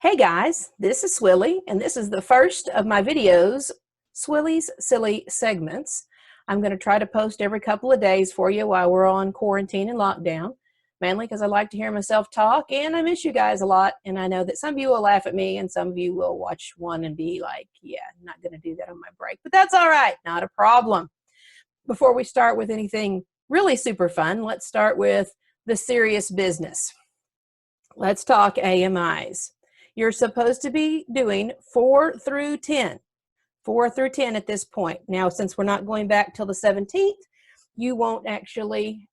Hey guys, this is Swilly, and this is the first of my videos, Swilly's Silly Segments. I'm going to try to post every couple of days for you while we're on quarantine and lockdown, mainly because I like to hear myself talk, and I miss you guys a lot, and I know that some of you will laugh at me, and some of you will watch one and be like, yeah, I'm not going to do that on my break, but that's all right, not a problem. Before we start with anything really super fun, let's start with the serious business. Let's talk AMIs. You're supposed to be doing 4 through 10. 4 through 10 at this point. Now, since we're not going back till the 17th, you won't actually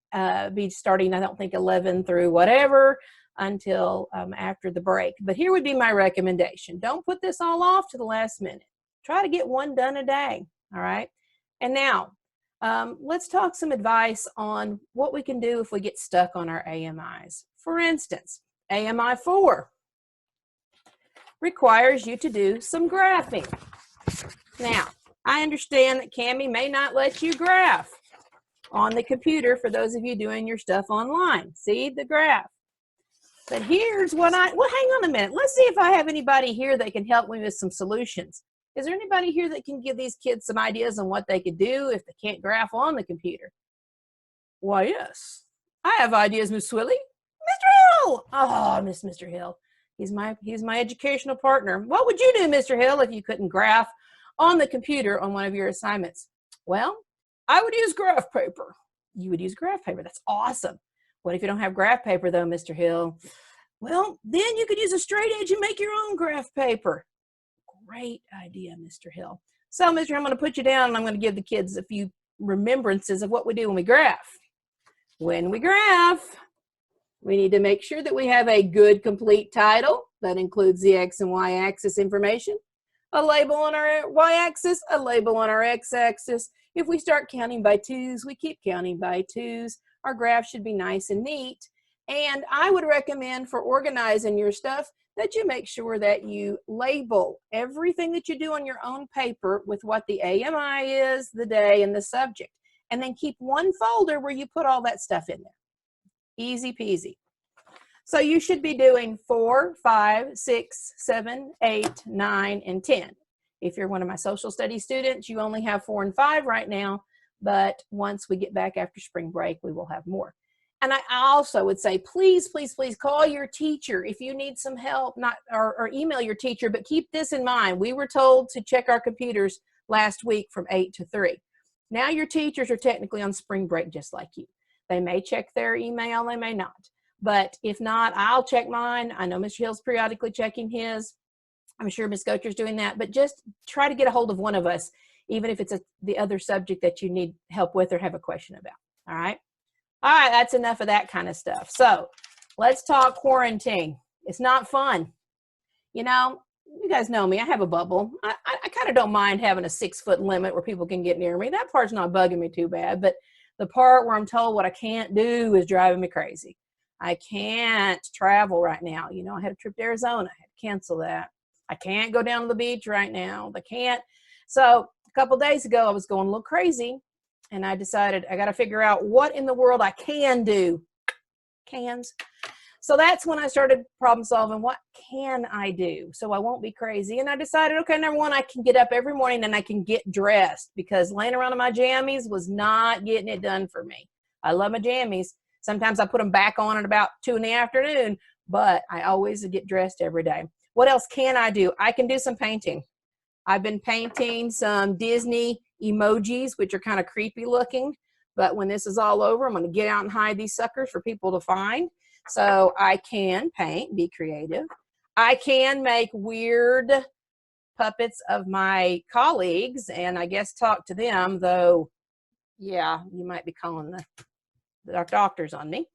be starting, I don't think, 11 through whatever until after the break. But here would be my recommendation. Don't put this all off to the last minute. Try to get one done a day, all right? And now, let's talk some advice on what we can do if we get stuck on our AMIs. For instance, AMI 4 requires you to do some graphing. Now, I understand that Cami may not let you graph on the computer for those of you doing your stuff online. See the graph. But here's what well, hang on a minute. Let's see if I have anybody here that can help me with some solutions. Is there anybody here that can give these kids some ideas on what they could do if they can't graph on the computer? Why, yes. I have ideas, Miss Swilly. Mr. Hill! Oh, I miss Mr. Hill. He's my educational partner. What would you do, Mr. Hill, if you couldn't graph on the computer on one of your assignments? Well, I would use graph paper. You would use graph paper. That's awesome. What if you don't have graph paper, though, Mr. Hill? Well, then you could use a straight edge and make your own graph paper. Great idea, Mr. Hill. So, Mr. Hill, I'm going to put you down, and I'm going to give the kids a few remembrances of what we do when we graph. When we graph, we need to make sure that we have a good, complete title that includes the X and Y axis information, a label on our Y axis, a label on our X axis. If we start counting by twos, we keep counting by twos. Our graph should be nice and neat. And I would recommend for organizing your stuff that you make sure that you label everything that you do on your own paper with what the AMI is, the day, and the subject. And then keep one folder where you put all that stuff in there. Easy peasy. So you should be doing 4, 5, 6, 7, 8, 9, and 10. If you're one of my social studies students, you only have 4 and 5 right now, but once we get back after spring break, we will have more. And I also would say, please, please, please call your teacher if you need some help, or email your teacher, but keep this in mind. We were told to check our computers last week from 8 to 3. Now your teachers are technically on spring break just like you. They may check their email, they may not. But if not, I'll check mine. I know Mr. Hill's periodically checking his. I'm sure Ms. Gocher's doing that. But just try to get a hold of one of us, even if it's the other subject that you need help with or have a question about. All right? All right, that's enough of that kind of stuff. So let's talk quarantine. It's not fun. You know, you guys know me. I have a bubble. I kind of don't mind having a 6-foot limit where people can get near me. That part's not bugging me too bad. But the part where I'm told what I can't do is driving me crazy. I can't travel right now. You know, I had a trip to Arizona. I had to cancel that. I can't go down to the beach right now. I can't. So a couple days ago, I was going a little crazy, and I decided I got to figure out what in the world I can do. Cans. So that's when I started problem solving. What can I do so I won't be crazy? And I decided, okay, number one, I can get up every morning and I can get dressed, because laying around in my jammies was not getting it done for me. I love my jammies. Sometimes I put them back on at about 2 in the afternoon, but I always get dressed every day. What else can I do? I can do some painting. I've been painting some Disney emojis, which are kind of creepy looking, but when this is all over, I'm going to get out and hide these suckers for people to find. So I can paint, be creative. I can make weird puppets of my colleagues and I guess talk to them, though, yeah, you might be calling the doctors on me.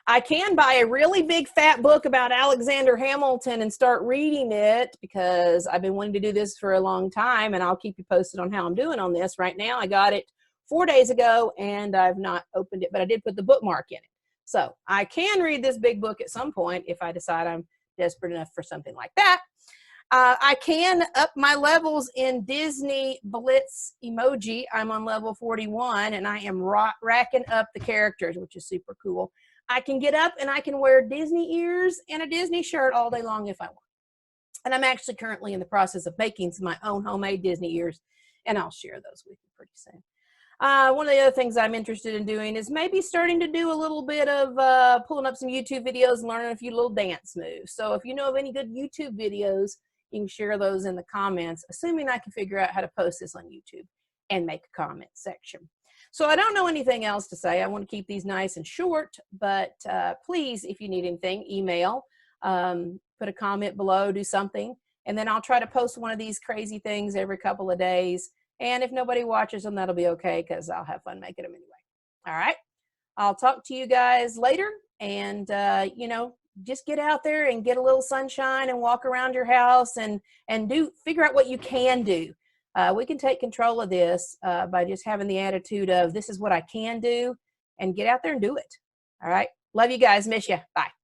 I can buy a really big fat book about Alexander Hamilton and start reading it, because I've been wanting to do this for a long time, and I'll keep you posted on how I'm doing on this. Right now, I got it 4 days ago, and I've not opened it, but I did put the bookmark in it. So I can read this big book at some point if I decide I'm desperate enough for something like that. I can up my levels in Disney Blitz emoji. I'm on level 41, and I am racking up the characters, which is super cool. I can get up and I can wear Disney ears and a Disney shirt all day long if I want. And I'm actually currently in the process of making my own homemade Disney ears, and I'll share those with you pretty soon. One of the other things I'm interested in doing is maybe starting to do a little bit of pulling up some YouTube videos and learning a few little dance moves. So if you know of any good YouTube videos, you can share those in the comments, assuming I can figure out how to post this on YouTube and make a comment section. So I don't know anything else to say. I want to keep these nice and short, but please, if you need anything, email, put a comment below, do something, and then I'll try to post one of these crazy things every couple of days. And if nobody watches them, that'll be okay, because I'll have fun making them anyway. All right. I'll talk to you guys later. And, you know, just get out there and get a little sunshine and walk around your house and figure out what you can do. We can take control of this by just having the attitude of this is what I can do, and get out there and do it. All right. Love you guys. Miss you. Bye.